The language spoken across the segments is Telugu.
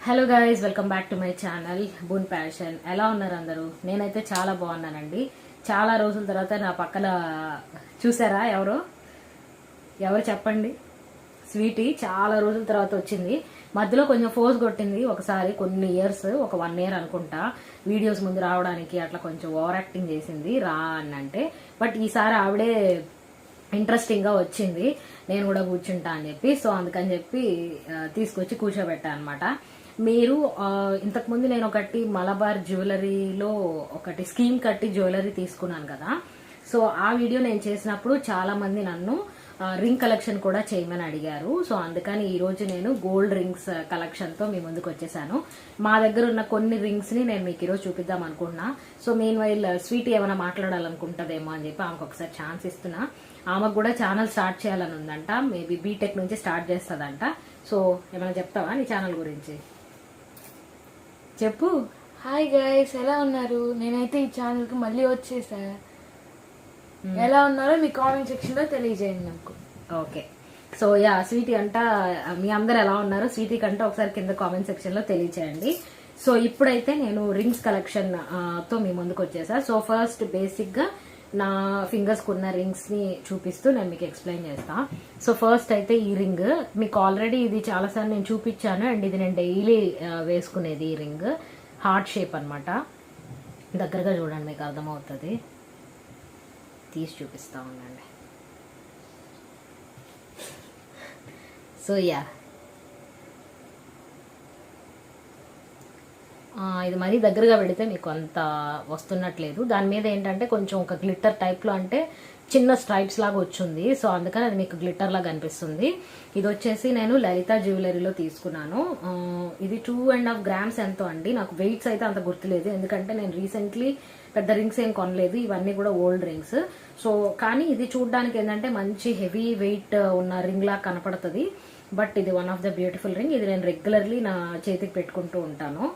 Hello guys, welcome back to my channel boon passion. ఎలా ఉన్నారు అందరూ? నేనైతే చాలా బాగున్నానండి. చాలా రోజుల తర్వాత నా పక్కన చూసారా? ఎవరు చెప్పండి? స్వీటీ చాలా రోజుల తర్వాత వచ్చింది. మధ్యలో కొంచెం ఫోర్స్ కొట్టింది ఒకసారి, కొన్ని ఇయర్స్, ఒక 1 year అనుకుంటా, వీడియోస్ ముందు రావడానికి. అట్లా కొంచెం ఓవర్ యాక్టింగ్ చేసింది రా అని అంటే. బట్ ఈసారి ఆవిడే ఇంట్రెస్టింగ్ గా వచ్చింది, నేను కూడా కూర్చుంటా అని చెప్పి. సో అందుకని చెప్పి తీసుకొచ్చి కూర్చోబెట్టా అనమాట. మీరు ఇంతకుముందు నేను ఒకటి మలబార్ జ్యువెలరీలో ఒకటి స్కీమ్ కట్టి జ్యువెలరీ తీసుకున్నాను కదా. సో ఆ వీడియో నేను చేసినప్పుడు చాలా మంది నన్ను రింగ్ కలెక్షన్ కూడా చేయమని అడిగారు. సో అందుకని ఈ రోజు నేను గోల్డ్ రింగ్స్ కలెక్షన్ తో మీ ముందుకు వచ్చేసాను. మా దగ్గర ఉన్న కొన్ని రింగ్స్ ని నేను మీకు ఈరోజు చూపిద్దాం అనుకుంటున్నా. సో మెయిన్ వైల్ స్వీట్ ఏమైనా మాట్లాడాలనుకుంటదేమో అని చెప్పి ఆమెకు ఒకసారి ఛాన్స్ ఇస్తున్నా. ఆమెకు కూడా ఛానల్ స్టార్ట్ చేయాలని ఉందంట, మేబీ బీటెక్ నుంచి స్టార్ట్ చేస్తుందంట. సో ఏమైనా చెప్తావా నీ ఛానల్ గురించి? చెప్పు. హాయ్ గైస్, ఎలా ఉన్నారు? నేనైతే ఈ ఛానల్ కి మళ్ళీ వచ్చేసా. ఎలా ఉన్నారో మీ కామెంట్ సెక్షన్ లో తెలియజేయండి నాకు. ఓకే, సో యా, స్వీటీ అంట, మీ అందరు ఎలా ఉన్నారు? స్వీటీ కంటే ఒకసారి కింద కామెంట్ సెక్షన్ లో తెలియచేయండి. సో ఇప్పుడైతే నేను రింగ్స్ కలెక్షన్ తో మీ ముందుకు వచ్చేసా. సో ఫస్ట్ బేసిక్ గా నా ఫింగర్స్ కున్న రింగ్స్ ని చూపిస్తూ నేను మీకు ఎక్స్ప్లెయిన్ చేస్తా. సో ఫస్ట్ అయితే ఈ రింగ్ మీకు ఆల్రెడీ ఇది చాలాసార్లు నేను చూపించాను, అండ్ ఇది నేను డైలీ వేసుకునేది. ఈ రింగ్ హార్ట్ షేప్ అనమాట. దగ్గరగా చూడండి, మీకు అర్థమవుతుంది. తీసి చూపిస్తా ఉండండి. సో యా, ఇది మరీ దగ్గరగా పెడితే మీకు అంత వస్తున్నట్లేదు. దాని మీద ఏంటంటే కొంచెం ఒక గ్లిట్టర్ టైప్లో, అంటే చిన్న స్ట్రైప్స్ లాగా వచ్చింది. సో అందుకని అది మీకు గ్లిట్టర్ లాగా అనిపిస్తుంది. ఇది వచ్చేసి నేను లలిత జ్యువెలరీలో తీసుకున్నాను. ఇది 2.5 grams ఎంతో అండి. నాకు వెయిట్స్ అయితే అంత గుర్తులేదు, ఎందుకంటే నేను రీసెంట్లీ పెద్ద రింగ్స్ ఏం కొనలేదు. ఇవన్నీ కూడా ఓల్డ్ రింగ్స్. సో కానీ ఇది చూడడానికి ఏంటంటే మంచి హెవీ వెయిట్ ఉన్న రింగ్ లాగా కనపడుతుంది. బట్ ఇది one of the beautiful ring. ఇది నేను రెగ్యులర్లీ నా చేతికి పెట్టుకుంటూ ఉంటాను.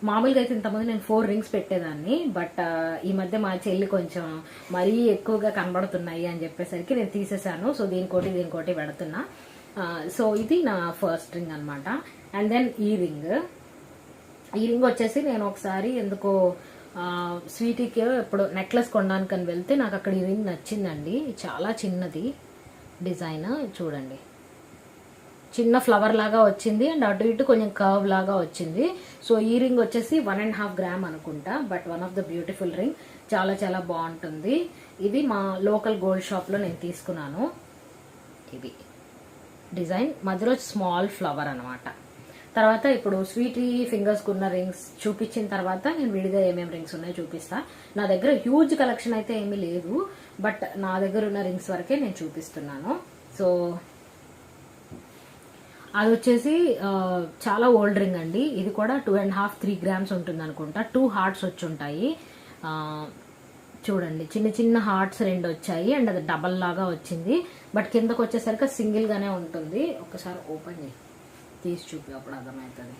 మామూలుగా అయితే ఇంతకుముందు నేను 4 rings పెట్టేదాన్ని. బట్ ఈ మధ్య మా చెల్లి కొంచెం మరీ ఎక్కువగా కనబడుతున్నాయి అని చెప్పేసరికి నేను తీసేసాను. సో దీనికోటి పెడుతున్నా. సో ఇది నా ఫస్ట్ రింగ్ అనమాట. అండ్ దెన్ ఈ రింగ్ వచ్చేసి నేను ఒకసారి ఎందుకో స్వీటీకి ఇప్పుడు నెక్లెస్ కొనడానికని వెళ్తే నాకు అక్కడ ఈ రింగ్ నచ్చిందండి. చాలా చిన్నది డిజైన్, చూడండి, చిన్న ఫ్లవర్ లాగా వచ్చింది, అండ్ అటు ఇటు కొంచెం కర్వ్ లాగా వచ్చింది. సో ఈ రింగ్ వచ్చేసి 1.5 gram అనుకుంటా. But one of the beautiful ring, చాలా చాలా బాగుంటుంది. ఇది మా లోకల్ గోల్డ్ షాప్ లో నేను తీసుకున్నాను. ఇది డిజైన్ మధ్యలో స్మాల్ ఫ్లవర్ అనమాట. తర్వాత ఇప్పుడు స్వీటీ ఫింగర్స్ కున్న రింగ్స్ చూపించిన తర్వాత నేను విడిగా ఏమేమి రింగ్స్ ఉన్నాయో చూపిస్తా. నా దగ్గర హ్యూజ్ కలెక్షన్ అయితే ఏమీ లేదు, బట్ నా దగ్గర ఉన్న రింగ్స్ వరకే నేను చూపిస్తున్నాను. సో అది వచ్చేసి చాలా ఓల్డ్ రింగ్ అండి. ఇది కూడా 2.5-3 grams ఉంటుంది అనుకుంటా. 2 hearts వచ్చి ఉంటాయి. చూడండి, చిన్న చిన్న హార్ట్స్ 2 వచ్చాయి, అండ్ అది డబల్ లాగా వచ్చింది. బట్ కిందకు వచ్చేసరికి సింగిల్ గానే ఉంటుంది. ఒకసారి ఓపెన్ చేయి, తీసి చూపి, అప్పుడు అర్థమవుతుంది.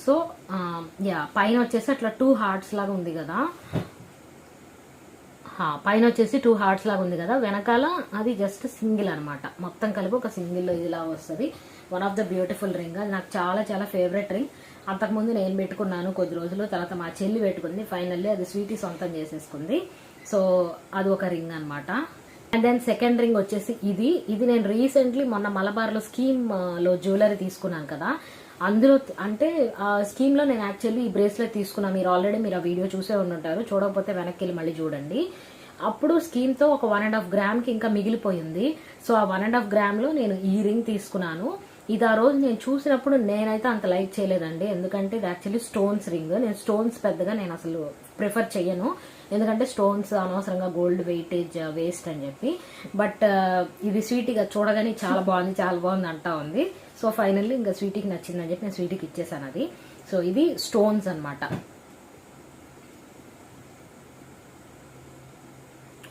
సో యా, పైన వచ్చేసి అట్లా 2 hearts లాగా ఉంది కదా. పైన వచ్చేసి 2 hearts లాగా ఉంది కదా, వెనకాల అది జస్ట్ సింగిల్ అనమాట. మొత్తం కలిపి ఒక సింగిల్ ఇదిలా వస్తుంది. One of the beautiful ring. అది నాకు చాలా చాలా ఫేవరెట్ రింగ్. అంతకుముందు నేను పెట్టుకున్నాను కొద్ది రోజులు, తర్వాత మా చెల్లి పెట్టుకుంది. ఫైనల్లీ అది స్వీటీ సొంతం చేసేసుకుంది. సో అది ఒక రింగ్ అనమాట. అండ్ దెన్ సెకండ్ రింగ్ వచ్చేసి ఇది నేను రీసెంట్లీ మొన్న మలబార్లో స్కీమ్ లో జ్యువెలరీ తీసుకున్నాను కదా. అందులో అంటే ఆ స్కీమ్ లో నేను యాక్చువల్లీ ఈ బ్రేస్లెట్ తీసుకున్నా. మీరు ఆల్రెడీ ఆ వీడియో చూసే ఉంటారు, చూడకపోతే వెనక్కి వెళ్ళి మళ్ళీ చూడండి. అప్పుడు స్కీమ్ తో ఒక 1.5 gram కి ఇంకా మిగిలిపోయింది. సో ఆ 1.5 gram లో నేను ఈ రింగ్ తీసుకున్నాను. ఇది ఆ రోజు నేను చూసినప్పుడు నేనైతే అంత లైక్ చేయలేదండి, ఎందుకంటే ఇది యాక్చువల్లీ స్టోన్స్ రింగ్. నేను స్టోన్స్ పెద్దగా నేను అసలు ప్రిఫర్ చెయ్యను, ఎందుకంటే స్టోన్స్ అనవసరంగా గోల్డ్ వెయిటేజ్ వేస్ట్ అని చెప్పి. బట్ ఇది స్వీటీగా చూడగానే చాలా బాగుంది అంటా ఉంది. సో ఫైనల్లీ ఇంకా స్వీటీకి నచ్చిందని చెప్పి నేను స్వీటీకి ఇచ్చేసాను అది. సో ఇది స్టోన్స్ అనమాట,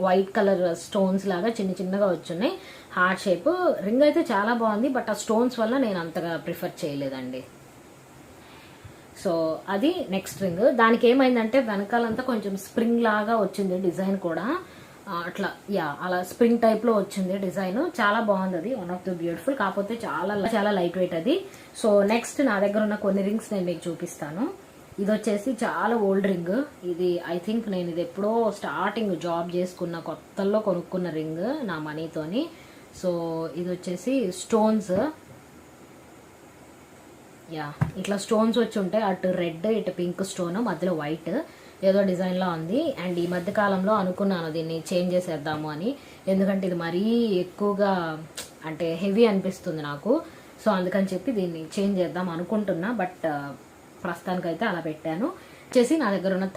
వైట్ కలర్ స్టోన్స్ లాగా చిన్న చిన్నగా వచ్చున్నాయి. హార్ట్ షేప్ రింగ్ అయితే చాలా బాగుంది, బట్ ఆ స్టోన్స్ వల్ల నేను అంతగా ప్రిఫర్ చేయలేదండి. సో అది నెక్స్ట్ రింగ్. దానికి ఏమైందంటే వెనకాలంతా కొంచెం స్ప్రింగ్ లాగా వచ్చింది డిజైన్ కూడా. అట్లా అలా స్ప్రింగ్ టైప్లో వచ్చింది డిజైన్. చాలా బాగుంది, అది వన్ ఆఫ్ ది బ్యూటిఫుల్. కాకపోతే చాలా చాలా లైట్ వెయిట్ అది. సో నెక్స్ట్ నా దగ్గర ఉన్న కొన్ని రింగ్స్ నేను మీకు చూపిస్తాను. ఇది వచ్చేసి చాలా ఓల్డ్ రింగ్. ఇది ఐ థింక్ నేను ఇది ఎప్పుడో స్టార్టింగ్ జాబ్ చేసుకున్న కొత్తల్లో కొనుక్కున్న రింగ్ నా మనీతోని. సో ఇది వచ్చేసి స్టోన్స్, ఇట్లా స్టోన్స్ వచ్చి ఉంటాయి. అటు రెడ్ ఇటు పింక్ స్టోన్, మధ్యలో వైట్ ఏదో డిజైన్లో ఉంది. అండ్ ఈ మధ్య కాలంలో అనుకున్నాను దీన్ని చేంజ్ చేసేద్దాము అని, ఎందుకంటే ఇది మరీ ఎక్కువగా అంటే హెవీ అనిపిస్తుంది నాకు. సో అందుకని చెప్పి దీన్ని చేంజ్ చేద్దాం అనుకుంటున్నా. బట్ ప్రస్తుతానికైతే అలా పెట్టాను. వచ్చేసి నా దగ్గర ఉన్న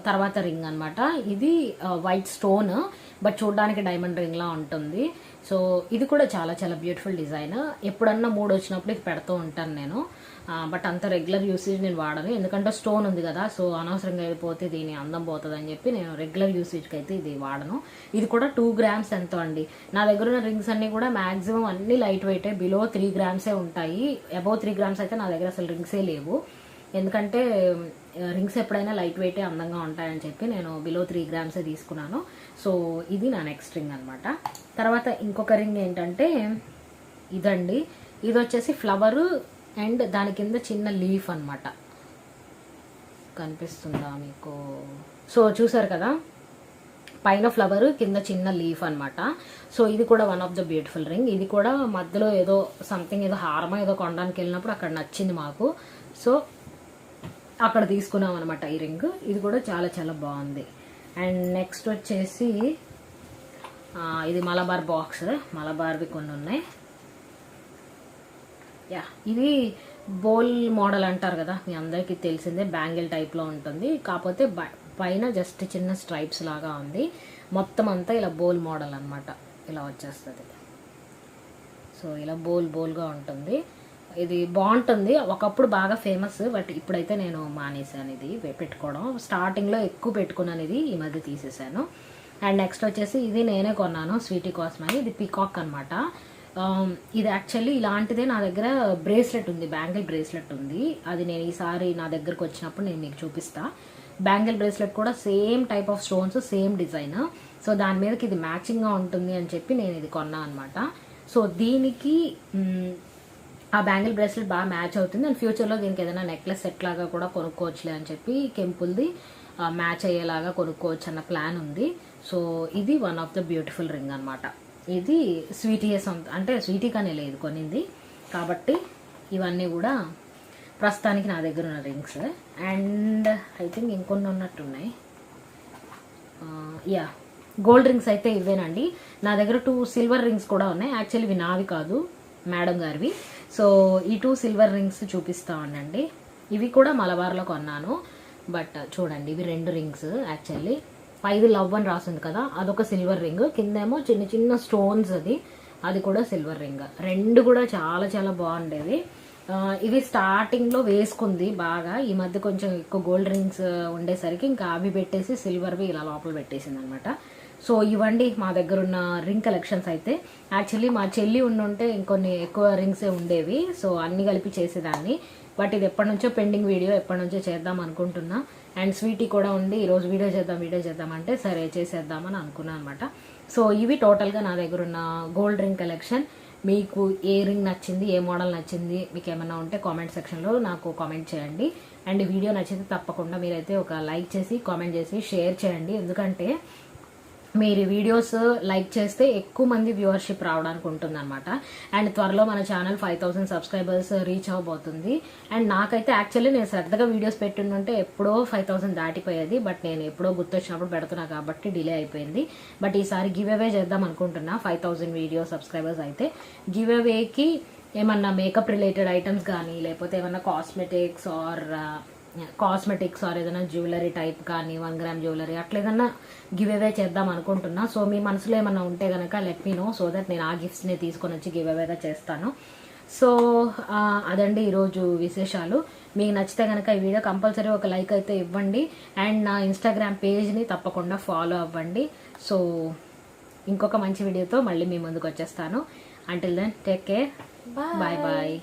తర్వాత రింగ్ అనమాట. ఇది వైట్ స్టోన్ బట్ చూడడానికి డైమండ్ రింగ్ లా ఉంటుంది. సో ఇది కూడా చాలా చాలా బ్యూటిఫుల్ డిజైన్. ఎప్పుడన్నా మూడ్ వచ్చినప్పుడు ఇది పెడుతూ ఉంటాను నేను. బట్ అంత రెగ్యులర్ యూసేజ్ నేను వాడను, ఎందుకంటే స్టోన్ ఉంది కదా. సో అనవసరంగా అయిపోతే దీని అందం పోతుంది అని చెప్పి నేను రెగ్యులర్ యూసేజ్కి అయితే ఇది వాడను. ఇది కూడా 2 grams ఎంతో అండి. నా దగ్గర ఉన్న రింగ్స్ అన్ని కూడా మాక్సిమం అన్ని లైట్ వెయిటే, బిలో 3 grams ఉంటాయి. అబౌవ్ 3 grams అయితే నా దగ్గర అసలు రింగ్సే లేవు. ఎందుకంటే రింగ్స్ ఎప్పుడైనా లైట్ వెయిటే అందంగా ఉంటాయని చెప్పి నేను బిలో 3 grams తీసుకున్నాను. సో ఇది నా నెక్స్ట్ రింగ్ అనమాట. తర్వాత ఇంకొక రింగ్ ఏంటంటే ఇదండి. ఇది వచ్చేసి ఫ్లవర్ అండ్ దాని కింద చిన్న లీఫ్ అనమాట. కనిపిస్తుందా మీకు? సో చూసారు కదా, పైన ఫ్లవర్ కింద చిన్న లీఫ్ అనమాట. సో ఇది కూడా one of the beautiful ring. ఇది కూడా మధ్యలో ఏదో సంథింగ్ ఏదో హారమో ఏదో కొనడానికి వెళ్ళినప్పుడు అక్కడ నచ్చింది మాకు. సో అక్కడ తీసుకున్నాం అనమాట ఈ రింగ్. ఇది కూడా చాలా చాలా బాగుంది. అండ్ నెక్స్ట్ వచ్చేసి ఇది మలబార్ బాక్స్. మలబార్వి కొన్ని ఉన్నాయి. ఇది బోల్ మోడల్ అంటారు కదా, మీ అందరికీ తెలిసిందే. బ్యాంగిల్ టైప్లో ఉంటుంది, కాకపోతే పైన జస్ట్ చిన్న స్ట్రైప్స్ లాగా ఉంది. మొత్తం అంతా ఇలా బోల్ మోడల్ అనమాట, ఇలా వచ్చేస్తుంది. సో ఇలా బోల్గా ఉంటుంది. ఇది బాగుంటుంది, ఒకప్పుడు బాగా ఫేమస్. బట్ ఇప్పుడైతే నేను మానేసాను ఇది పెట్టుకోవడం. స్టార్టింగ్లో ఎక్కువ పెట్టుకున్నాను, ఇది ఈ మధ్య తీసేసాను. అండ్ నెక్స్ట్ వచ్చేసి ఇది నేనే కొన్నాను స్వీటీ కోసమని. ఇది పీకాక్ అనమాట. ఇది యాక్చువల్లీ ఇలాంటిదే నా దగ్గర బ్రేస్లెట్ ఉంది, బ్యాంగిల్ బ్రేస్లెట్ ఉంది. అది నేను ఈసారి నా దగ్గరకు వచ్చినప్పుడు నేను మీకు చూపిస్తా. బ్యాంగిల్ బ్రేస్లెట్ కూడా same type of stones, same design. So దాని మీదకి ఇది మ్యాచింగ్గా ఉంటుంది అని చెప్పి నేను ఇది కొన్నా అనమాట. సో దీనికి ఆ బ్యాంగిల్ బ్రేస్లెట్ బాగా మ్యాచ్ అవుతుంది. అండ్ ఫ్యూచర్లో దీనికి ఏదైనా నెక్లెస్ సెట్ లాగా కూడా కొనుక్కోవచ్చులే అని చెప్పి కెంపుల్ది మ్యాచ్ అయ్యేలాగా కొనుక్కోవచ్చు అన్న ప్లాన్ ఉంది. సో ఇది one of the beautiful ring అనమాట. ఇది స్వీటీయస్ అంటే స్వీటీగానే లేదు కొనింది కాబట్టి ఇవన్నీ కూడా ప్రస్తుతానికి నా దగ్గర ఉన్న రింగ్స్. అండ్ ఐ థింక్ ఇంకొన్ని ఉన్నట్టున్నాయి. గోల్డ్ రింగ్స్ అయితే ఇవేనండి. నా దగ్గర 2 సిల్వర్ రింగ్స్ కూడా ఉన్నాయి. యాక్చువల్లీ ఇవి నావి కాదు, మేడం గారివి. సో ఈ 2 సిల్వర్ రింగ్స్ చూపిస్తా ఉండండి. ఇవి కూడా మలబార్లో కొన్నాను. బట్ చూడండి, ఇవి 2 రింగ్స్. యాక్చువల్లీ పైది లవ్ అని రాసింది కదా, అదొక సిల్వర్ రింగ్. కిందేమో చిన్న చిన్న స్టోన్స్, అది కూడా సిల్వర్ రింగ్. 2 కూడా చాలా చాలా బాగుండేవి. ఇవి స్టార్టింగ్లో వేసుకుంది బాగా. ఈ మధ్య కొంచెం ఎక్కువ గోల్డ్ రింగ్స్ ఉండేసరికి ఇంకా అవి పెట్టేసి సిల్వర్వి ఇలా లోపల పెట్టేసింది అనమాట. సో ఇవ్వండి మా దగ్గర ఉన్న రింగ్ కలెక్షన్స్ అయితే. యాక్చువల్లీ మా చెల్లి ఉండుంటే ఇంకొన్ని ఎక్కువ రింగ్సే ఉండేవి. సో అన్ని కలిపి చేసేదాన్ని. బట్ ఇది ఎప్పటి నుంచో పెండింగ్ వీడియో, ఎప్పటి నుంచో చేద్దాం అనుకుంటున్నా. అండ్ స్వీటీ కూడా ఉండి ఈరోజు వీడియో చేద్దాం అంటే సరే చేసేద్దామని అనుకున్నాను అనమాట. సో ఇవి టోటల్గా నా దగ్గర ఉన్న గోల్డ్ రింగ్ కలెక్షన్. మీకు ఏ రింగ్ నచ్చింది, ఏ మోడల్ నచ్చింది, మీకు ఏమైనా ఉంటే కామెంట్ సెక్షన్లో నాకు కామెంట్ చేయండి. అండ్ వీడియో నచ్చితే తప్పకుండా మీరైతే ఒక లైక్ చేసి కామెంట్ చేసి షేర్ చేయండి. ఎందుకంటే మీరు వీడియోస్ లైక్ చేస్తే ఎక్కువ మంది వ్యూవర్షిప్ రావడానికి ఉంటుంది అనమాట. అండ్ త్వరలో మన ఛానల్ 5000 సబ్స్క్రైబర్స్ రీచ్ అవ్వబోతుంది. అండ్ నాకైతే యాక్చువల్లీ నేను శ్రద్ధగా వీడియోస్ పెట్టుంటే ఎప్పుడో 5000 దాటిపోయేది. బట్ నేను ఎప్పుడో గుర్తొచ్చినప్పుడు పెడుతున్నా కాబట్టి డిలే అయిపోయింది. బట్ ఈసారి గివ్ అవే చేద్దాం అనుకుంటున్నా. 5000 వీడియో సబ్స్క్రైబర్స్ అయితే గివ్ అవేకి ఏమన్నా మేకప్ రిలేటెడ్ ఐటమ్స్ కానీ, లేకపోతే ఏమన్నా కాస్మెటిక్స్ ఆర్ ఏదైనా జ్యువెలరీ టైప్ కానీ, 1 gram జ్యువెలరీ అట్లా ఏదన్నా గివ్ అవే చేద్దాం అనుకుంటున్నా. సో మీ మనసులో ఏమన్నా ఉంటే కనుక let me know, so that నేను ఆ గిఫ్ట్స్ని తీసుకొని వచ్చి గివ్ అవేగా చేస్తాను. సో అదండి ఈరోజు విశేషాలు. మీకు నచ్చితే కనుక ఈ వీడియో కంపల్సరీ ఒక లైక్ అయితే ఇవ్వండి. అండ్ నా ఇన్స్టాగ్రామ్ పేజ్ని తప్పకుండా ఫాలో అవ్వండి. సో ఇంకొక మంచి వీడియోతో మళ్ళీ మీ ముందుకు వచ్చేస్తాను. Until then take care, bye bye.